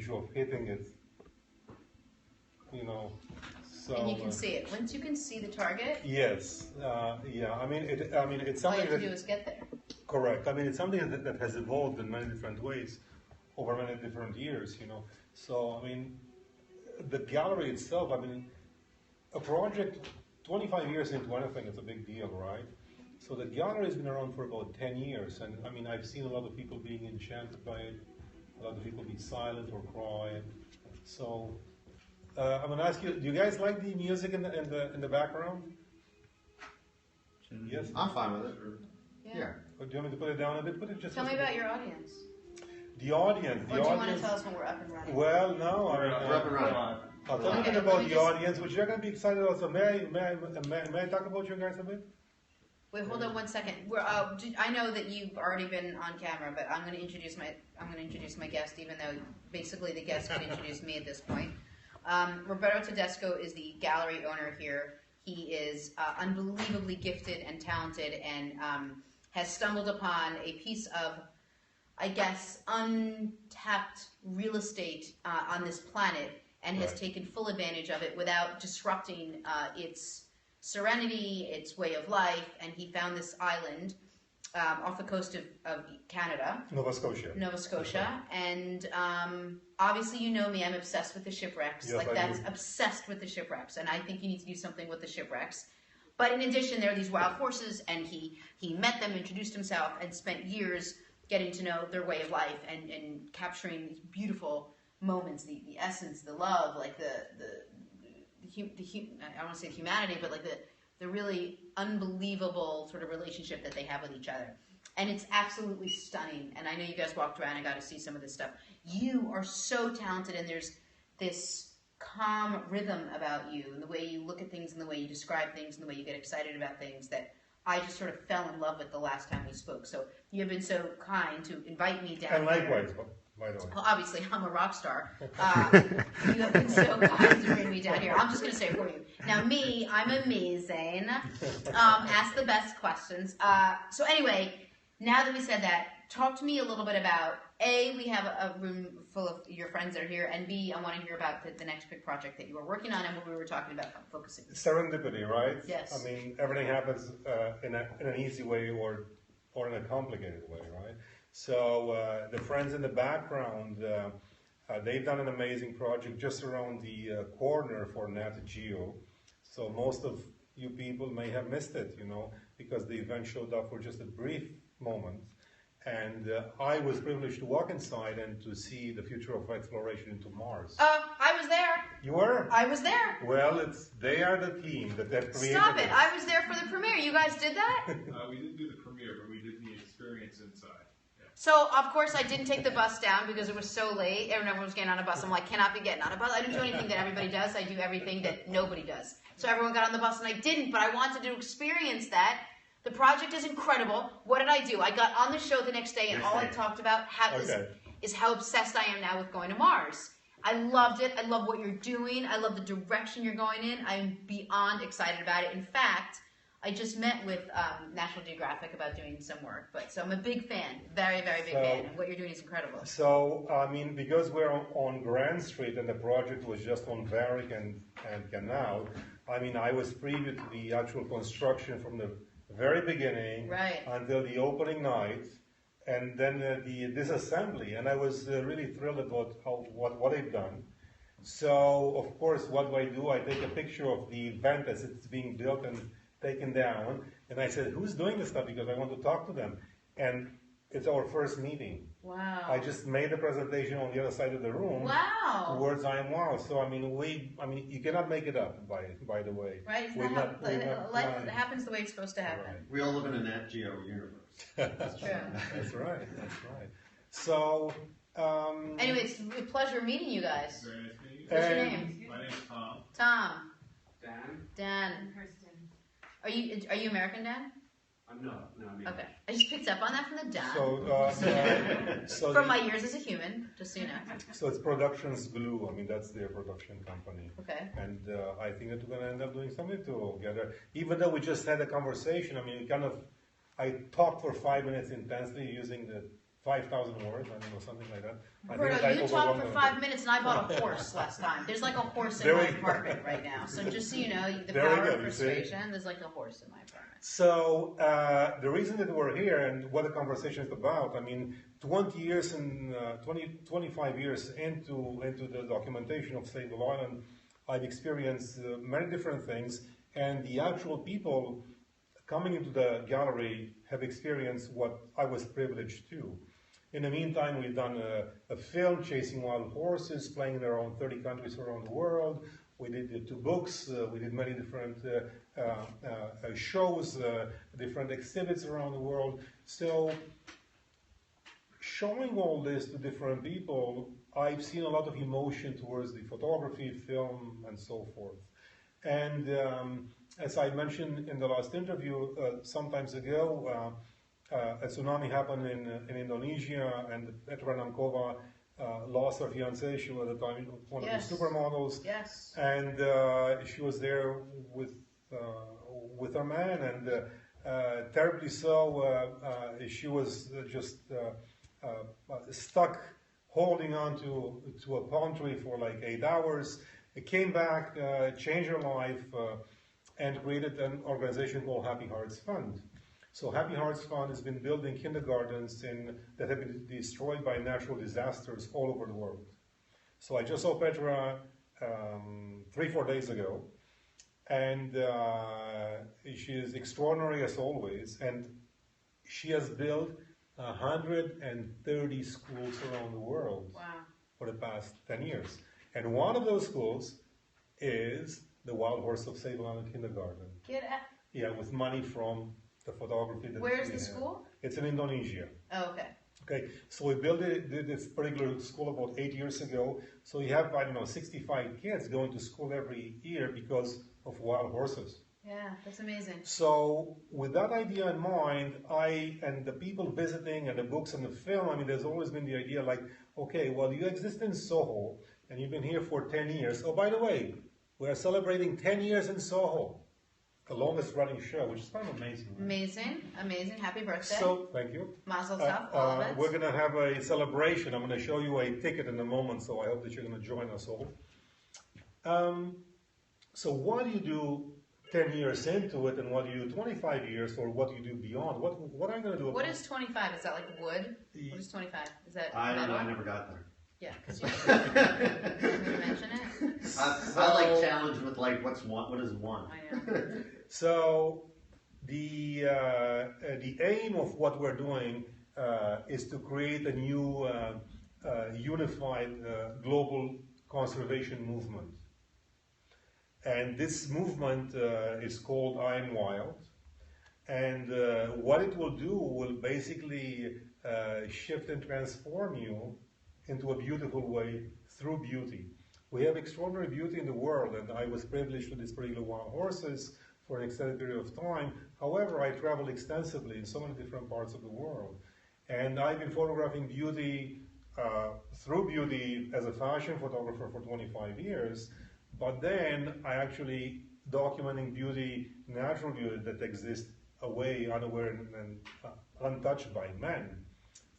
range of hitting it. You know, so. And you can see it. Once you can see the target. Yes. Yeah. I mean, it's something all you have to do is get there. Correct. I mean, it's something that has evolved in many different ways over many different years. You know. So I mean, the gallery itself. I mean, a project 25 years into anything, it's a big deal, right? So the gallery has been around for about 10 years, and I mean, I've seen a lot of people being enchanted by it, a lot of people be silent or cry. So I'm going to ask you: do you guys like the music in the background? Yes, I'm fine with it. Yeah. Or do you want me to put it down a bit? Put it just. Tell me about your audience. The audience. Or do you want to tell us when we're up and running? Well, no. We're up and running. I'll tell you a bit about the audience, which you're going to be excited about. So may I talk about you guys a bit? Wait, hold on one second. I know that you've already been on camera, but I'm going to introduce my guest, even though basically the guest could introduce me at this point. Roberto Dutesco is the gallery owner here. He is unbelievably gifted and talented, and has stumbled upon a piece of, I guess, untapped real estate on this planet, and has taken full advantage of it without disrupting its serenity, its way of life. And he found this island off the coast of Canada. Nova Scotia. And obviously you know me, I'm obsessed with the shipwrecks. Yes, that's obsessed with the shipwrecks. And I think you need to do something with the shipwrecks. But in addition, there are these wild horses, and he met them, introduced himself, and spent years getting to know their way of life and capturing these beautiful moments, the essence, the love, like I don't want to say humanity, but like the really unbelievable sort of relationship that they have with each other. And it's absolutely stunning. And I know you guys walked around and got to see some of this stuff. You are so talented, and there's this calm rhythm about you, and the way you look at things, and the way you describe things, and the way you get excited about things, that I just sort of fell in love with the last time we spoke. So you have been so kind to invite me down. And likewise, by the way. Well, obviously, I'm a rock star. You have been so kind to bring me down here. I'm just going to say it for you. Now, me, I'm amazing. Ask the best questions. So anyway, now that we said that, talk to me a little bit about, A, we have a room full of your friends that are here, and B, I want to hear about the next big project that you were working on and what we were talking about focusing. Serendipity, right? Yes. I mean, everything happens in an easy way or in a complicated way, right? So the friends in the background, they've done an amazing project just around the corner for Nat Geo. So most of you people may have missed it, you know, because the event showed up for just a brief moment. And I was privileged to walk inside and to see the future of exploration into Mars. I was there. You were? I was there. Well, they are the team that created Stop it. this. I was there for the premiere. You guys did that? We didn't do the premiere, but we did the experience inside. Yeah. So, of course, I didn't take the bus down because it was so late. Everyone was getting on a bus. I'm like, cannot be getting on a bus. I didn't do anything that everybody does. I do everything that nobody does. So everyone got on the bus, and I didn't, but I wanted to experience that. The project is incredible. What did I do? I got on the show the next day, and all I talked about is how obsessed I am now with going to Mars. I loved it. I love what you're doing. I love the direction you're going in. I'm beyond excited about it. In fact, I just met with National Geographic about doing some work. So I'm a big fan, very, very big fan, and what you're doing is incredible. So, I mean, because we're on Grand Street and the project was just on Varick and Canal, I mean, I was preview to the actual construction from the very beginning until the opening night, and then the disassembly, and I was really thrilled about what they've done. So, of course, what do? I take a picture of the event as it's being built and taken down, and I said, who's doing this stuff? Because I want to talk to them. And it's our first meeting. Wow. I just made a presentation on the other side of the room. Wow. Towards I'm wow. So I mean, you cannot make it up. By the way. Right. Life happens the way it's supposed to happen. Right. We all live in a Nat Geo universe. That's true. That's right. That's right. So. Anyway, it's a pleasure meeting you guys. Very nice meeting you. What's your name? My name's Tom. Tom. Dan. Dan. Are you American, Dan? No, I'm American. Okay. I just picked up on that from the Dan. So from my years as a human, just so you know. So it's Productions Glue. I mean, that's their production company. Okay. And I think that we're going to end up doing something together. Even though we just had a conversation, I mean, I talked for 5 minutes intensely using the 5,000 words, I don't know, something like that. Roberto, you talked for 5 minutes and I bought a horse last time. There's like a horse in my apartment right now. So just so you know, the power of persuasion, there's like a horse in my apartment. So the reason that we're here and what the conversation is about, I mean, 25 years into the documentation of Sable Island, I've experienced many different things, and the actual people coming into the gallery have experienced what I was privileged to. In the meantime, we've done a film, Chasing Wild Horses, playing in around 30 countries around the world. We did 2 books, we did many different shows, different exhibits around the world. So, showing all this to different people, I've seen a lot of emotion towards the photography, film, and so forth. And as I mentioned in the last interview, some times ago, a tsunami happened in Indonesia, and Petra Namkova lost her fiancé. She was at the time one of the supermodels. Yes. And she was there with her man, and terribly so, she was just stuck holding on to a palm tree for like 8 hours. It came back, changed her life, and created an organization called Happy Hearts Fund. So Happy Hearts Fund has been building kindergartens that have been destroyed by natural disasters all over the world. So I just saw Petra 3-4 days ago, and she is extraordinary as always, and she has built 130 schools around the world for the past 10 years. And one of those schools is the Wild Horse of Sable Island Kindergarten. Yeah, with money from the photography. Where's the school? It's in Indonesia. Oh, okay. Okay, so we built this particular school about 8 years ago. So you have, 65 kids going to school every year because of wild horses. Yeah, that's amazing. So with that idea in mind, and the people visiting and the books and the film, there's always been the idea like, okay, well, you exist in Soho, and you've been here for 10 years. Oh, by the way, we are celebrating 10 years in Soho. The longest running show, which is kind of amazing. Right? Amazing. Happy birthday. So, thank you. Mazel tov, all of it. We're going to have a celebration. I'm going to show you a ticket in a moment, so I hope that you're going to join us all. So what do you do 10 years into it, and what do you do 25 years, or what do you do beyond? What are you going to do? What is 25? Is that like wood? What is 25? Is that I don't know, metal? I never got there. Yeah, because you didn't mention it. I like challenge with like, what is one? I know. So the aim of what we're doing is to create a new unified global conservation movement. And this movement is called I Am Wild. And what it will do will basically shift and transform you into a beautiful way through beauty. We have extraordinary beauty in the world, and I was privileged with these particular wild horses for an extended period of time. However, I traveled extensively in so many different parts of the world. And I've been photographing beauty through beauty as a fashion photographer for 25 years, but then I actually documenting beauty, natural beauty that exists away, unaware, and untouched by men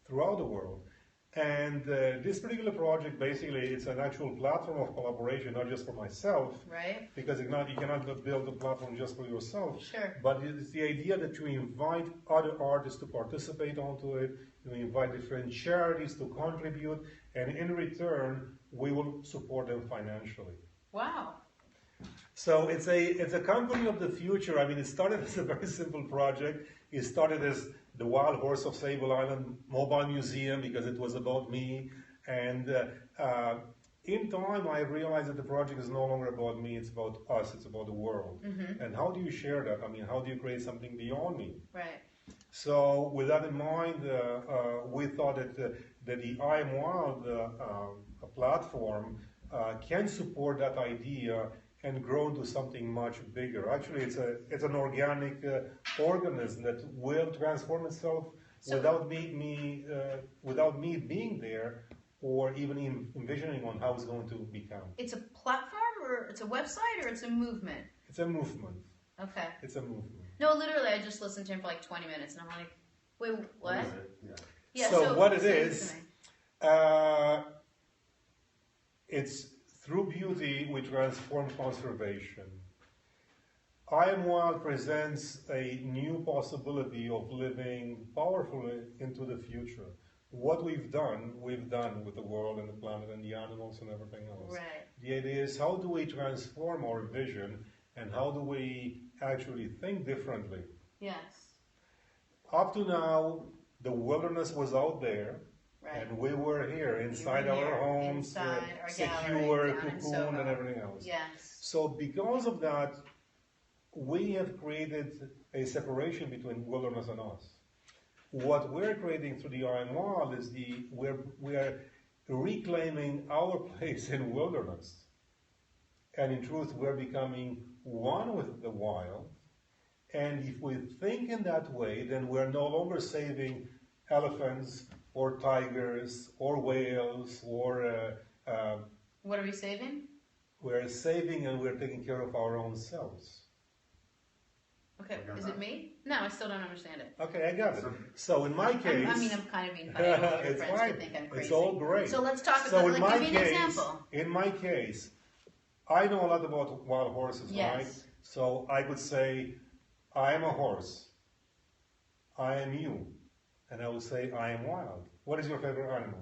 throughout the world. And this particular project, basically, it's an actual platform of collaboration, not just for myself. Right. Because you cannot build a platform just for yourself. Sure. But it's the idea that you invite other artists to participate onto it, you invite different charities to contribute, and in return, we will support them financially. Wow. So it's a company of the future. It started as a very simple project. It started as the Wild Horse of Sable Island Mobile Museum because it was about me. And in time, I realized that the project is no longer about me, it's about us, it's about the world. Mm-hmm. And how do you share that? How do you create something beyond me? Right. So with that in mind, we thought that the I Am Wild platform can support that idea and grow into something much bigger. Actually, it's an organic organism that will transform itself without me being there or even envisioning on how it's going to become. It's a platform, or it's a website, or it's a movement? It's a movement. Okay. It's a movement. No, literally, I just listened to him for like 20 minutes, and I'm like, wait, what? Yeah. Yeah, so what it say is, it's through beauty we transform conservation. I Am Wild presents a new possibility of living powerfully into the future. What we've done with the world and the planet and the animals and everything else. Right. The idea is, how do we transform our vision and how do we actually think differently? Yes. Up to now, the wilderness was out there, Right. and we were here inside We were our here, homes, inside our secure, gallery, down in cocooned, Soho. and everything else. Yes. So because of that, we have created a separation between wilderness and us. What we're creating through the I Am Wild is we are reclaiming our place in wilderness. And in truth, we're becoming one with the wild. And if we think in that way, then we're no longer saving elephants or tigers or whales or... What are we saving? we're saving and we're taking care of our own selves. Okay, is it me? No, I still don't understand it. Okay, I got it. So in my case... I'm kind of being funny. I don't want your it's friends fine. to think I'm crazy. It's all great. So let's talk So about, like, give me an example. in my case, I know a lot about wild horses, Yes. right? So I could say, I am a horse. I am you. And I would say, I am wild. What is your favorite animal?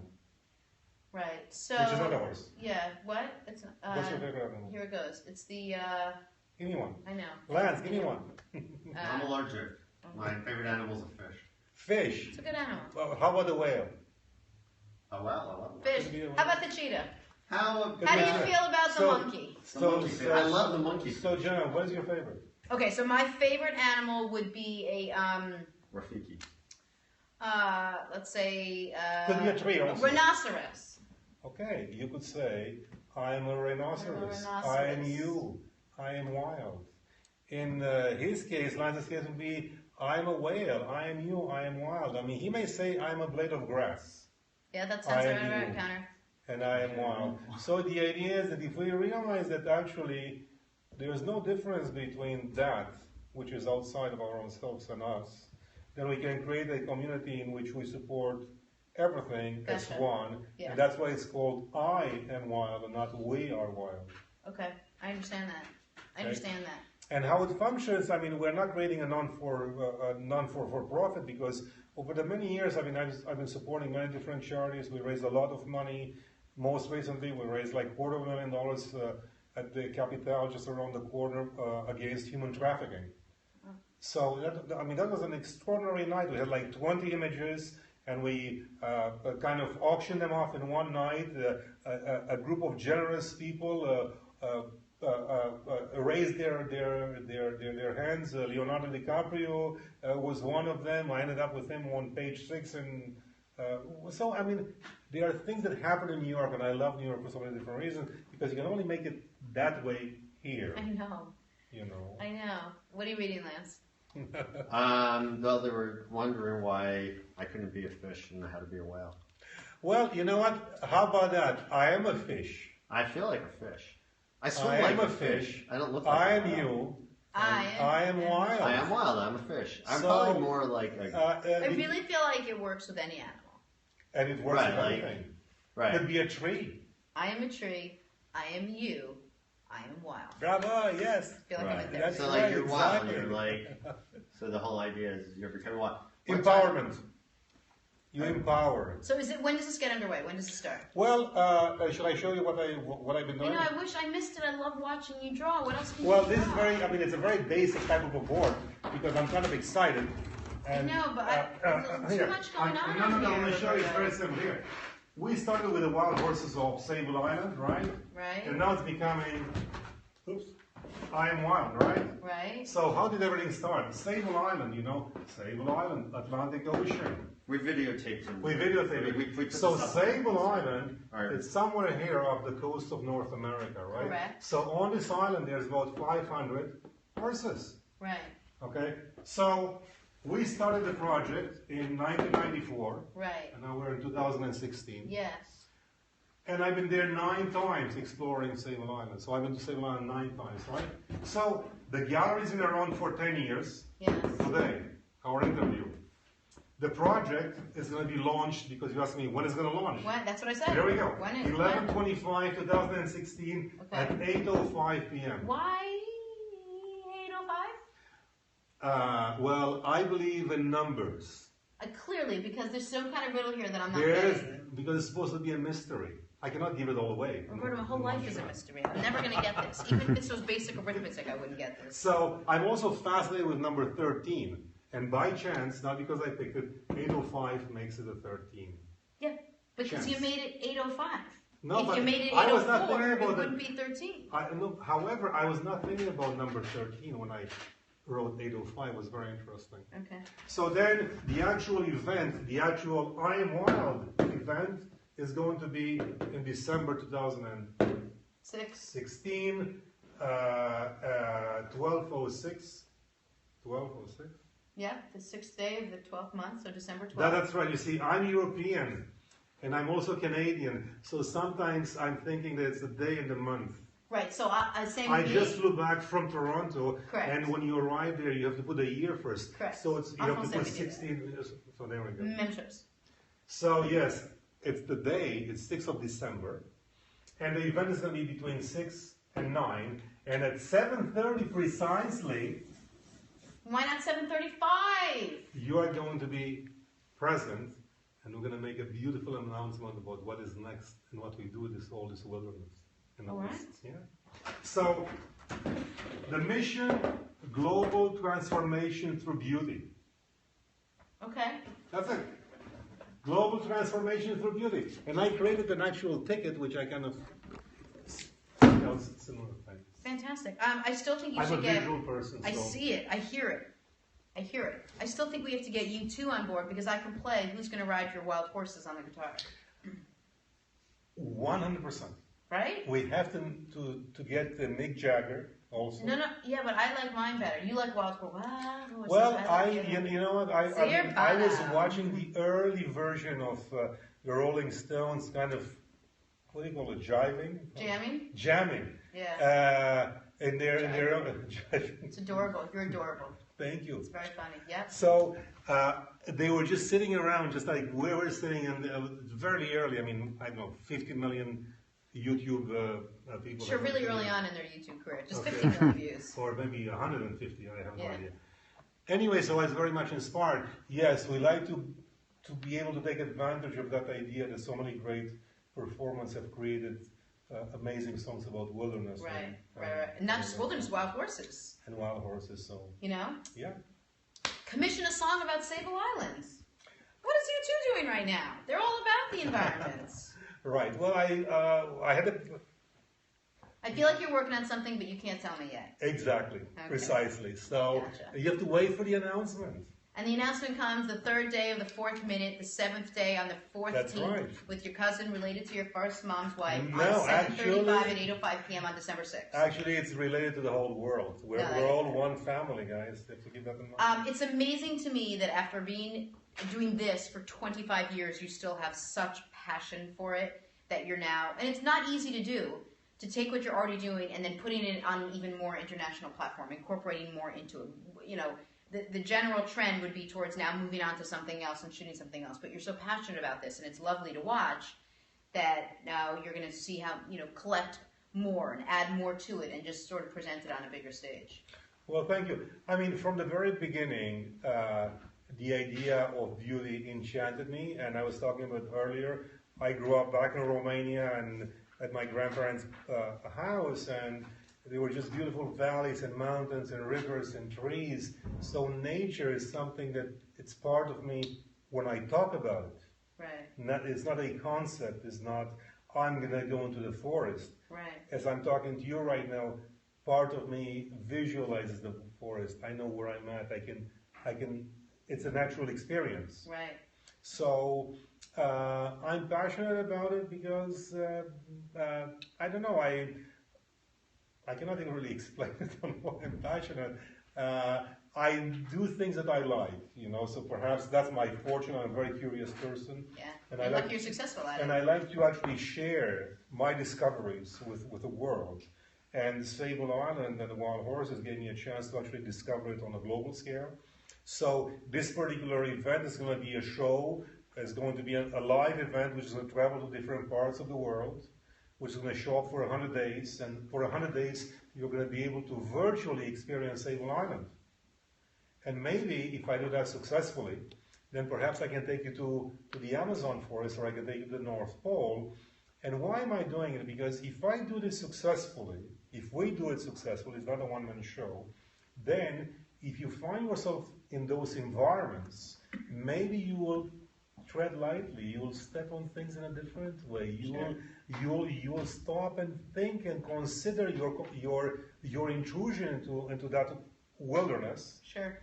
Right, so... Which is not a horse. Yeah, what? It's, What's your favorite animal? here it goes. It's the, Give me one. I know. Lance, give me one. I'm allergic. My favorite animal is a fish. Fish. It's a good animal. Well, how about the whale? Oh, wow, I love one. Fish. How about the cheetah? How How do you feel about the monkey? The monkey. I love the monkey. So, Jenna, what is your favorite? Okay, so my favorite animal would be a, Rafiki. let's say, Could be a tree also. rhinoceros. Okay, you could say, I am a rhinoceros. I am you. I am wild. In his case, Lance's case would be, I am a whale. I am you. I am wild. I mean, he may say, I am a blade of grass. Yeah, that sounds I am right, you. Connor. And I am wild. So the idea is that if we realize that actually there is no difference between that, which is outside of our own selves, and us, then we can create a community in which we support everything as Gotcha. one. Yeah. And that's why it's called I am wild and not we are wild. Okay, I understand that. I Okay. understand that. And how it functions, I mean, we're not creating a non-for-profit because over the many years, I mean, I've been supporting many different charities. We raised a lot of money. Most recently, we raised like $250,000 at the Capitale, just around the corner, against human trafficking. So, that was an extraordinary night. We had like 20 images, and we kind of auctioned them off in one night. A group of generous people raised their hands. Leonardo DiCaprio was one of them. I ended up with him on page 6, and so I mean, there are things that happen in New York, and I love New York for so many different reasons, because you can only make it that way here. I know. You know. I know. What are you reading, Lance? Well, they were wondering why I couldn't be a fish and I had to be a whale. Well, you know what? How about that? I am a fish. I feel like a fish. I swim I like am a a fish. I don't look like I a am whale. you. I am wild. I am wild. I'm a fish. I'm So, probably more like a... I really feel like it works with any animal. And it works Right, with like- everything. right. Could be a tree. I am a tree. I am you. I am wild. Bravo, yes. I feel like I'm in there. That's So like right, you're wild. exactly. You're like... So the whole idea is you're becoming wild. Empowerment. You empower. So when does this get underway? When does it start? Well, should I show you what I've been You doing? know, I wish I missed it. I love watching you draw. What else can Well, you this draw? is it's a very basic type of a board because I'm kind of excited. And, I know, but there's here. too much going on No, here. I'm going to show you. It's very simple here. We started with the wild horses of Sable Island, right? Right. And now it's becoming, I am wild, right? Right. So how did everything start? Sable Island, Sable Island, Atlantic Ocean. We videotaped him. We videotaped We it. put So this up. Sable Island Right. is somewhere here off the coast of North America, right? Correct. So on this island there's about 500 horses, Right. okay? So we started the project in 1994, Right. and now we're in 2016. Yes. And I've been there 9 times exploring Sable Island. So I've been to Sable Island 9 times, right? So the gallery's been around for 10 years. Yes. Today, our interview. The project is going to be launched because you asked me when it's going to launch. When? That's what I said. Here we go. When is 11/25/2016 okay. at 8:05 p.m. Why 8:05? Well, I believe in numbers. Clearly, because there's some kind of riddle here that I'm not getting. Because it's supposed to be a mystery. I cannot give it all away. Roberto, my whole life is a mystery. I'm never going to get this. Even if it's so basic arithmetic, I wouldn't get this. So I'm also fascinated with number 13. And by chance, not because I picked it, 8:05 makes it a 13. Yeah, because you made it 8:05. No, if you made it 8:04, it wouldn't be 13. However, I was not thinking about number 13 when I wrote 8:05. It was very interesting. Okay. So then the actual event, the actual I Am Wild event is going to be in December 2016, 12:06. 12:06? Yeah, the 6th day of the 12th month, so December 12th. That's right. You see, I'm European, and I'm also Canadian, so sometimes I'm thinking that it's the day and the month. Right, so I just flew back from Toronto, correct. And when you arrive there, you have to put a year first. Correct. So you have to put 16, so there we go. Memberships. So yes, it's the day, it's 6th of December, and the event is going to be between 6 and 9, and at 7:30 precisely, why not 7:35? you are going to be present, and we're going to make a beautiful announcement about what is next and what we do with all this wilderness. All right. Yeah. So, the mission, global transformation through beauty. Okay. That's it. Global transformation through beauty. And I created an actual ticket, which I kind of, similar thing. Fantastic. I still think you I'm should a get. visual person. I see it. I hear it. I hear it. I still think we have to get you two on board because I can play Who's Going to Ride Your Wild Horses on the guitar. 100%. Right? We have to get Mick Jagger also. No, yeah, but I like mine better. You like Wild Horses. Well, you know what? I was watching the early version of the Rolling Stones, kind of, what do you call it, jiving? Jamming? Jamming. Yeah. In their It's adorable. You're adorable. Thank you. It's very funny. Yeah. So they were just sitting around, just like we were sitting, and very early. I mean, I don't know, 50 million YouTube people. Sure, really early on in their YouTube career, just 50 million views. Or maybe 150. I have no idea. Anyway, so I was very much inspired. Yes, we like to be able to take advantage of that idea that so many great performers have created amazing songs about wilderness. Right. And not just wilderness, wild horses. And wild horses, so. You know? Yeah. Commission a song about Sable Islands. What is you two doing right now? They're all about the environment. Right. Well, I had a... I feel like you're working on something, but you can't tell me yet. Exactly. Okay. Precisely. So gotcha. You have to wait for the announcement. And the announcement comes the 3rd day of the 4th minute, the 7th day on the 4th That's team, right. with your cousin related to your first mom's wife No, on 7:35 at 8:05 p.m. on December 6th. Actually, it's related to the whole world. We're all one family, guys. You have to keep that in mind. It's amazing to me that after doing this for 25 years, you still have such passion for it that you're now, and it's not easy to do, to take what you're already doing and then putting it on an even more international platform, incorporating more into it. You know, the general trend would be towards now moving on to something else and shooting something else, but you're so passionate about this, and it's lovely to watch that now you're going to see how, collect more and add more to it and just sort of present it on a bigger stage. Well, thank you. I mean, from the very beginning, the idea of beauty enchanted me, and I was talking about earlier, I grew up back in Romania and at my grandparents' house, and there were just beautiful valleys and mountains and rivers and trees. So nature is something that it's part of me when I talk about it. Right. It's not a concept. It's not, I'm going to go into the forest. Right. As I'm talking to you right now, part of me visualizes the forest. I know where I'm at. I can. It's a natural experience. Right. So I'm passionate about it because I don't know. I cannot even really explain it on why I'm passionate. I do things that I like, so perhaps that's my fortune. I'm a very curious person. Yeah, and I like you're successful at it. And I like to actually share my discoveries with the world. And Sable Island and the wild horses gave me a chance to actually discover it on a global scale. So this particular event is going to be a show. It's going to be a live event which is going to travel to different parts of the world, which is going to show up for 100 days. And for 100 days, you're going to be able to virtually experience Sable Island. And maybe if I do that successfully, then perhaps I can take you to the Amazon forest, or I can take you to the North Pole. And why am I doing it? Because if I do this successfully, if we do it successfully, it's not a one-man show, then if you find yourself in those environments, maybe you will tread lightly, you will step on things in a different way. You will stop and think and consider your intrusion into that wilderness. Sure.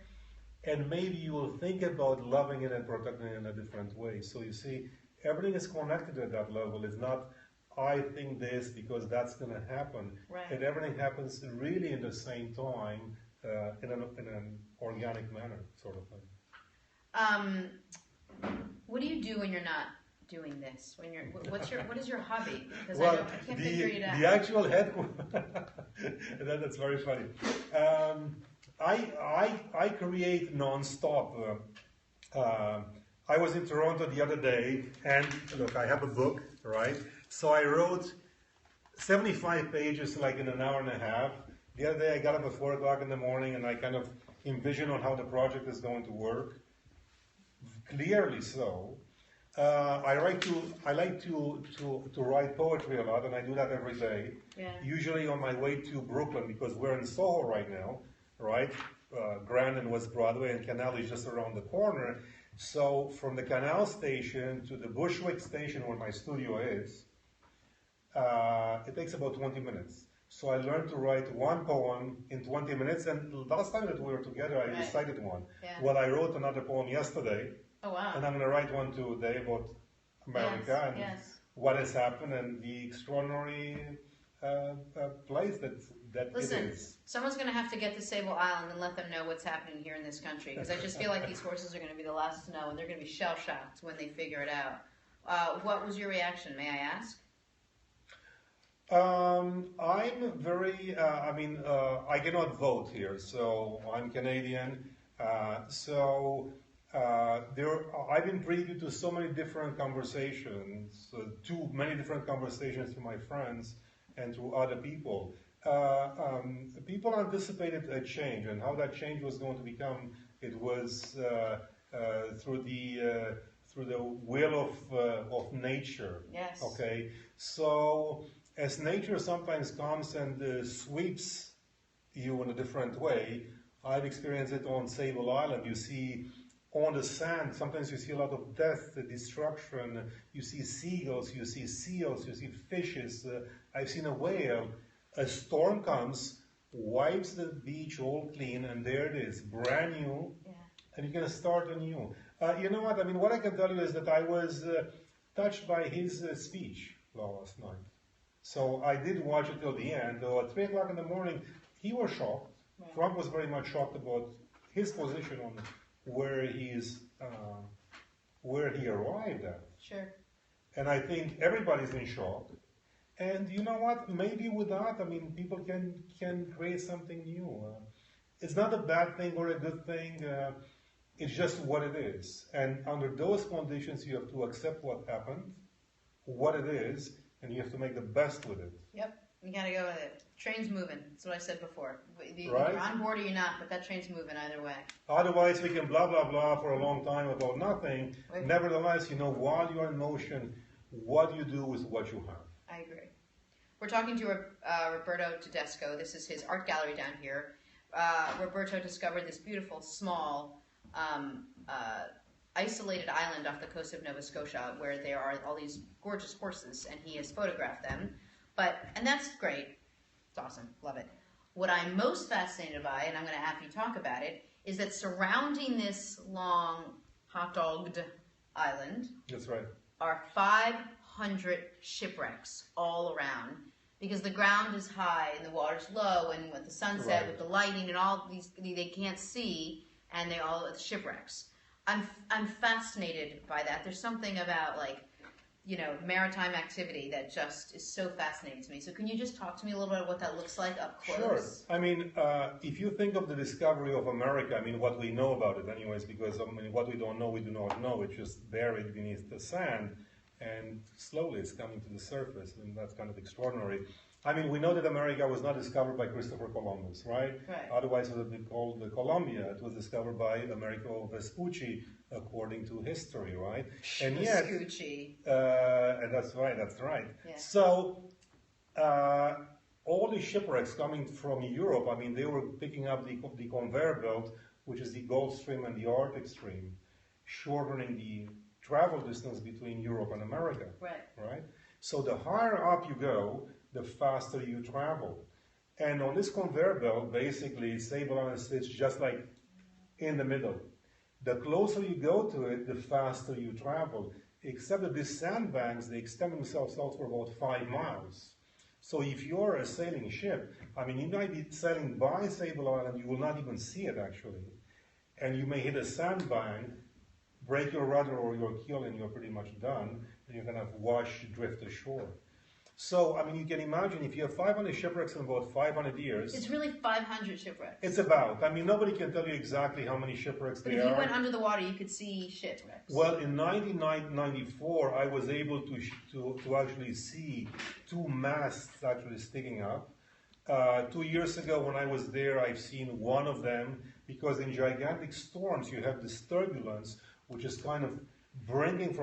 And maybe you will think about loving it and protecting it in a different way. So you see, everything is connected at that level. It's not, I think this because that's going to happen. Right. And everything happens really in the same time, in an organic manner, sort of thing. What do you do when you're not doing this? When you're, what is your hobby? Because Well, I can't figure it out. The actual headquarters, that's very funny. I create non-stop. I was in Toronto the other day, and look, I have a book, right? So I wrote 75 pages like in an hour and a half. The other day I got up at 4 o'clock in the morning and I kind of envision on how the project is going to work. Clearly so. I like to write poetry a lot, and I do that every day. Yeah. Usually on my way to Brooklyn, because we're in Soho right now, right? Grand and West Broadway, and Canal is just around the corner. So from the Canal station to the Bushwick station where my studio is, it takes about 20 minutes. So I learned to write one poem in 20 minutes, and last time that we were together, I recited one. Yeah. Well, I wrote another poem yesterday, Oh, wow. and I'm going to write one today about America and what has happened and the extraordinary place that Listen, it is. someone's going to have to get to Sable Island and let them know what's happening here in this country, because I just feel like these horses are going to be the last to know, and they're going to be shell-shocked when they figure it out. What was your reaction, may I ask? I'm very, I cannot vote here, so I'm Canadian. I've been privy to so many different conversations, too many different conversations to my friends and to other people. People anticipated a change, and how that change was going to become, it was through the will of nature. Yes. Okay, so as nature sometimes comes and sweeps you in a different way, I've experienced it on Sable Island. You see on the sand, sometimes you see a lot of death, destruction. You see seagulls, you see seals, you see fishes. I've seen a whale. A storm comes, wipes the beach all clean, and there it is, brand new, and you're going to start anew. You know what? I mean, what I can tell you is that I was touched by his speech last night. So I did watch it till the end. Though at 3 o'clock in the morning, he was shocked. Right. Trump was very much shocked about his position on where he arrived at. Sure. And I think everybody's in shock. And you know what? Maybe with that, I mean, people can create something new. It's not a bad thing or a good thing. It's just what it is. And under those conditions, you have to accept what happened, what it is, and you have to make the best with it. Yep. You gotta go with it. Train's moving. That's what I said before. Right? You're on board or you're not, but that train's moving either way. Otherwise, we can blah, blah, blah for a long time about nothing. Wait. Nevertheless, while you're in motion, what you do is what you have. I agree. We're talking to Roberto Dutesco. This is his art gallery down here. Roberto discovered this beautiful, small, isolated island off the coast of Nova Scotia where there are all these gorgeous horses, and he has photographed them. And that's great. It's awesome. Love it. What I'm most fascinated by, and I'm going to have you talk about it, is that surrounding this long, hot-dogged island That's right. are 500 shipwrecks all around, because the ground is high and the water's low, and with the sunset, Right. with the lighting and all these, they can't see, and they all shipwrecks. I'm fascinated by that. There's something about maritime activity that just is so fascinating to me. So can you just talk to me a little bit about what that looks like up close? Sure. I mean, if you think of the discovery of America, I mean, what we know about it anyways, because what we don't know, we do not know. It's just buried beneath the sand, and slowly it's coming to the surface, and that's kind of extraordinary. I mean, we know that America was not discovered by Christopher Columbus, right? Otherwise it would have been called Colombia. It was discovered by Amerigo Vespucci, according to history, right? And yet, and that's right. Yeah. So, all the shipwrecks coming from Europe, I mean, they were picking up the conveyor belt, which is the Gulf Stream and the Arctic Stream, shortening the travel distance between Europe and America, right? So the higher up you go, the faster you travel. And on this conveyor belt, basically, Sable Island sits just like in the middle. The closer you go to it, the faster you travel. Except that these sandbanks, they extend themselves out for about 5 miles. So if you're a sailing ship, I mean, you might be sailing by Sable Island, you will not even see it actually. And you may hit a sandbank, break your rudder or your keel, and you're pretty much done. And you're going to drift ashore. So, I mean, you can imagine if you have 500 shipwrecks in about 500 years. It's really 500 shipwrecks. It's about. I mean, nobody can tell you exactly how many shipwrecks there are. But if you went under the water, you could see shipwrecks. Well, in 1994, I was able to actually see 2 masts actually sticking up. 2 years ago, when I was there, I've seen one of them, because in gigantic storms, you have this turbulence, which is kind of bringing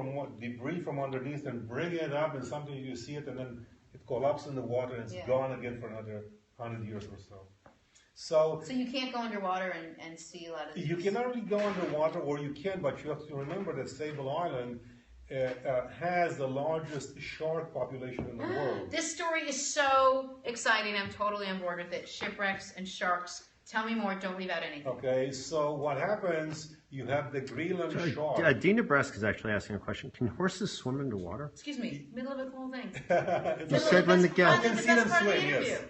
debris from underneath and bringing it up, and sometimes you see it and then it collapses in the water and it's gone again for another 100 years or so. So you can't go underwater and see a lot of these. You cannot really go underwater, or you can, but you have to remember that Sable Island has the largest shark population in the world. This story is so exciting. I'm totally on board with it. Shipwrecks and sharks. Tell me more. Don't leave out anything. Okay, so what happens, you have the Greenland shark. Dean Nebraska is actually asking a question. Can horses swim underwater? Excuse me. Middle of the whole thing. You said when the guest. I can see them swim, yes.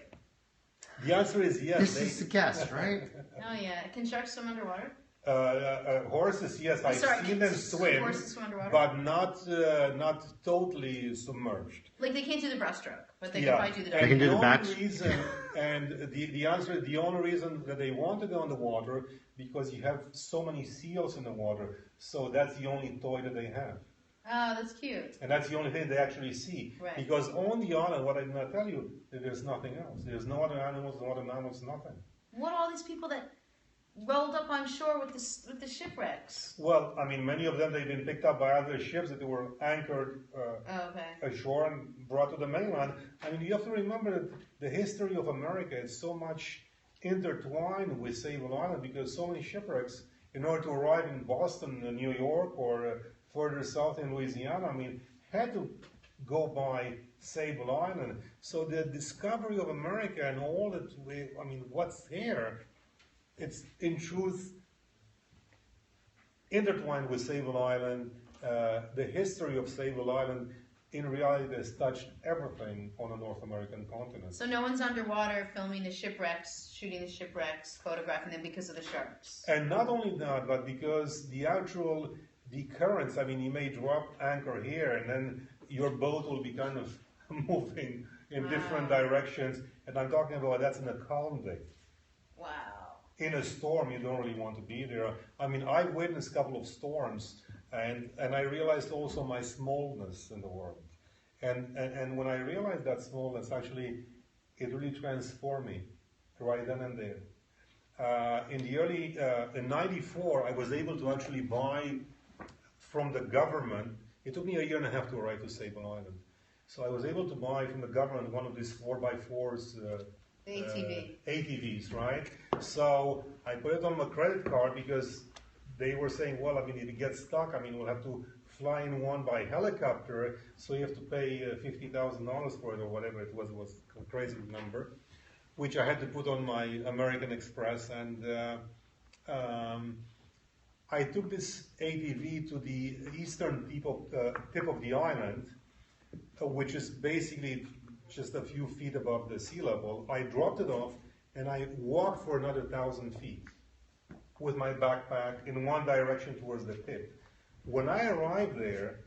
The answer is yes. This is the guest, right? Oh, yeah. Can sharks swim underwater? Horses, yes. I've seen them swim, but not totally submerged. Like they can't do the breaststroke, but they can probably do the They can do the back. And the only reason that they want to go in the water, because you have so many seals in the water, so that's the only toy that they have. Oh, that's cute. And that's the only thing they actually see. Right. Because on the island, what I did not tell you, there's nothing else. There's no other animals, no other mammals, nothing. What are all these people that rolled up on shore with the shipwrecks? Well, I mean, many of them, they've been picked up by other ships that were anchored ashore and brought to the mainland. I mean, you have to remember that the history of America is so much intertwined with Sable Island, because so many shipwrecks, in order to arrive in Boston, New York, or further south in Louisiana, I mean, had to go by Sable Island. So the discovery of America and all that, I mean, what's there, it's in truth intertwined with Sable Island. The history of Sable Island in reality has touched everything on the North American continent. So no one's underwater filming the shipwrecks, shooting the shipwrecks, photographing them because of the sharks. And not only that, but because the currents, I mean, you may drop anchor here and then your boat will be kind of moving in different directions. And I'm talking about that's in a calm day. Wow. In a storm, you don't really want to be there. I mean, I witnessed a couple of storms, and I realized also my smallness in the world. And when I realized that smallness, actually, it really transformed me right then and there. In 94, I was able to actually buy from the government. It took me 1.5 years to arrive to Sable Island. So I was able to buy from the government one of these 4x4s, ATVs, right? So I put it on my credit card because they were saying, well, I mean, if it gets stuck, I mean, we'll have to fly in one by helicopter, so you have to pay $50,000 for it or whatever it was. It was a crazy number, which I had to put on my American Express. And I took this ATV to the eastern tip of the island, which is basically just a few feet above the sea level. I dropped it off and I walked for another 1,000 feet with my backpack in one direction towards the tip. When I arrived there,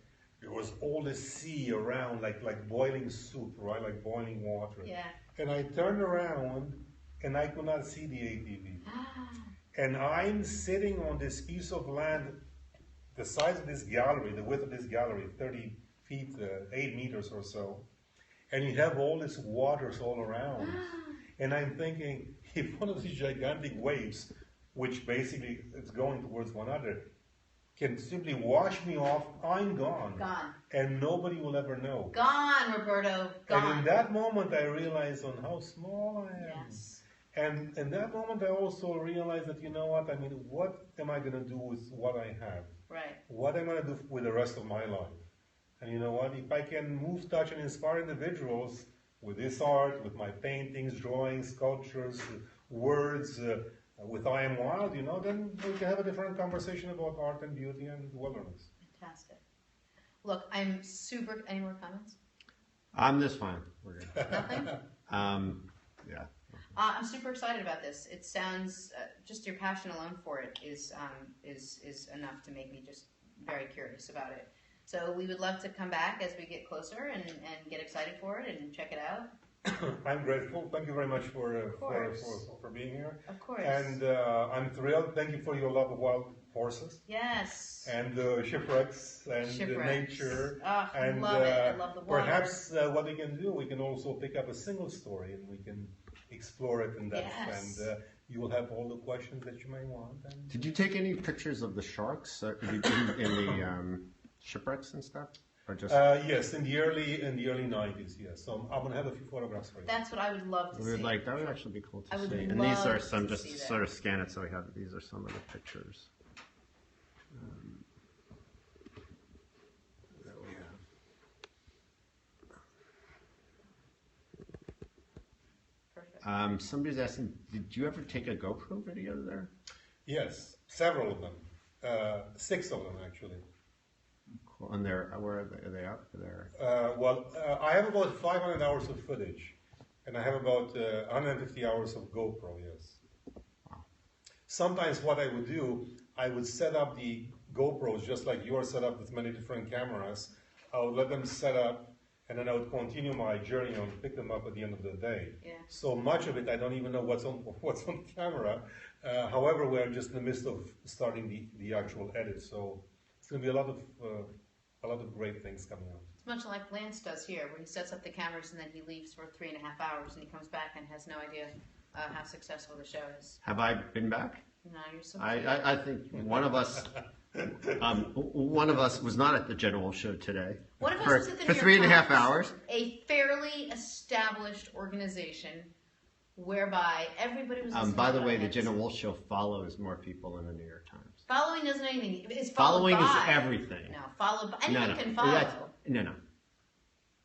there was all the sea around, like boiling soup, right? Like boiling water. Yeah. And I turned around, and I could not see the ATV. And I'm sitting on this piece of land, the size of this gallery, the width of this gallery, 30 feet, 8 meters or so. And you have all these waters all around. And I'm thinking, if one of these gigantic waves, which basically is going towards one another, can simply wash me off, I'm gone. Gone. And nobody will ever know. Gone, Roberto. Gone. And in that moment, I realized on how small I am. Yes. And in that moment, I also realized that, you know what, I mean, what am I going to do with what I have? Right. What am I going to do with the rest of my life? And you know what, if I can move, touch, and inspire individuals with this art, with my paintings, drawings, sculptures, words, with I Am Wild, you know, then we can have a different conversation about art and beauty and wilderness. Fantastic. Look, I'm super, any more comments? This fine. We're good. Nothing? Yeah. I'm super excited about this. It sounds, just your passion alone for it is enough to make me just very curious about it. So we would love to come back as we get closer and get excited for it and check it out. I'm grateful. Thank you very much for being here. Of course. And I'm thrilled. Thank you for your love of wild horses. Yes. And shipwrecks and nature. Oh, and love it. I love the water. Perhaps what we can do, we can also pick up a single story and we can explore it in depth. Yes. And you will have all the questions that you may want. And Did you take any pictures of the sharks in the shipwrecks and stuff, or just? Yes, in the early 90s. Yes, so I'm gonna have a few photographs for you. That's what I would love to We would see. like that. Would actually be cool to I would see. And love these are some. to Just see that. sort of scan it so we have. These are some of the pictures. That we have. Perfect. Somebody's asking, did you ever take a GoPro video there? Yes, several of them, 6 of them actually. Cool. And they're where are they up there? I have about 500 hours of footage, and I have about 150 hours of GoPro, yes. Wow. Sometimes what I would do, I would set up the GoPros just like yours set up with many different cameras. I would let them set up, and then I would continue my journey and pick them up at the end of the day. Yeah. So much of it, I don't even know what's on camera. However, we're just in the midst of starting the actual edit, so it's going to be a lot of great things coming out. It's much like Lance does here, where he sets up the cameras and then he leaves for 3.5 hours and he comes back and has no idea how successful the show is. Have I been back? No, you're so I think one of us was not at the General Show today. One of us for, was at the for New York 3.5 Times, hours. A fairly established organization whereby everybody was listening By to the way, the heads. Jenna Wolf Show follows more people than the New York Times. Following doesn't mean anything. It's followed Following by. is everything. No, followed by. Anyone can follow. No.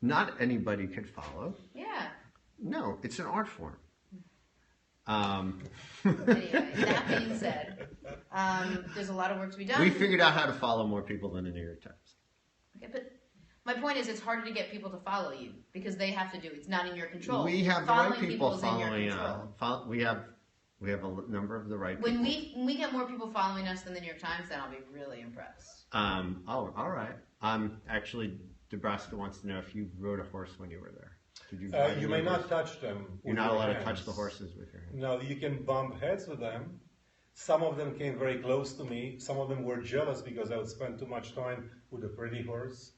Not anybody could follow. Yeah. No, it's an art form. Anyway, that being said, there's a lot of work to be done. We figured out how to follow more people than the New York Times. Okay, but my point is, it's harder to get people to follow you because they have to do it. It's not in your control. We have the Following right people is in your following control. We have a number of the right When people. we get more people following us than the New York Times, then I'll be really impressed. Oh, all right. Actually, Nebraska wants to know if you rode a horse when you were there. Did you? You may not touch them. You're not allowed to touch the horses with your hands. No, you can bump heads with them. Some of them came very close to me. Some of them were jealous because I would spend too much time with a pretty horse.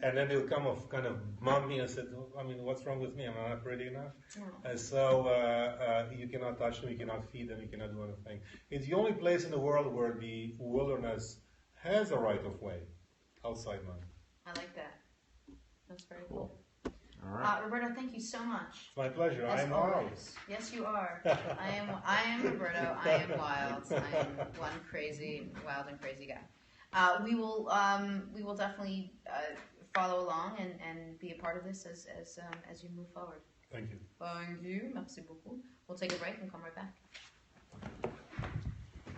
And then they would kind of bump me and said, I mean, what's wrong with me? Am I not pretty enough? And so you cannot touch them, you cannot feed them, you cannot do anything. It's the only place in the world where the wilderness has a right of way outside mine. I like that. That's very Cool. cool. All right. Roberto, thank you so much. It's my pleasure. I am always. wild. Yes, you are. I am Roberto. I am wild. I am one crazy, wild and crazy guy. We will definitely follow along and be a part of this as you move forward. Thank you. Thank you. Merci beaucoup. We'll take a break and come right back.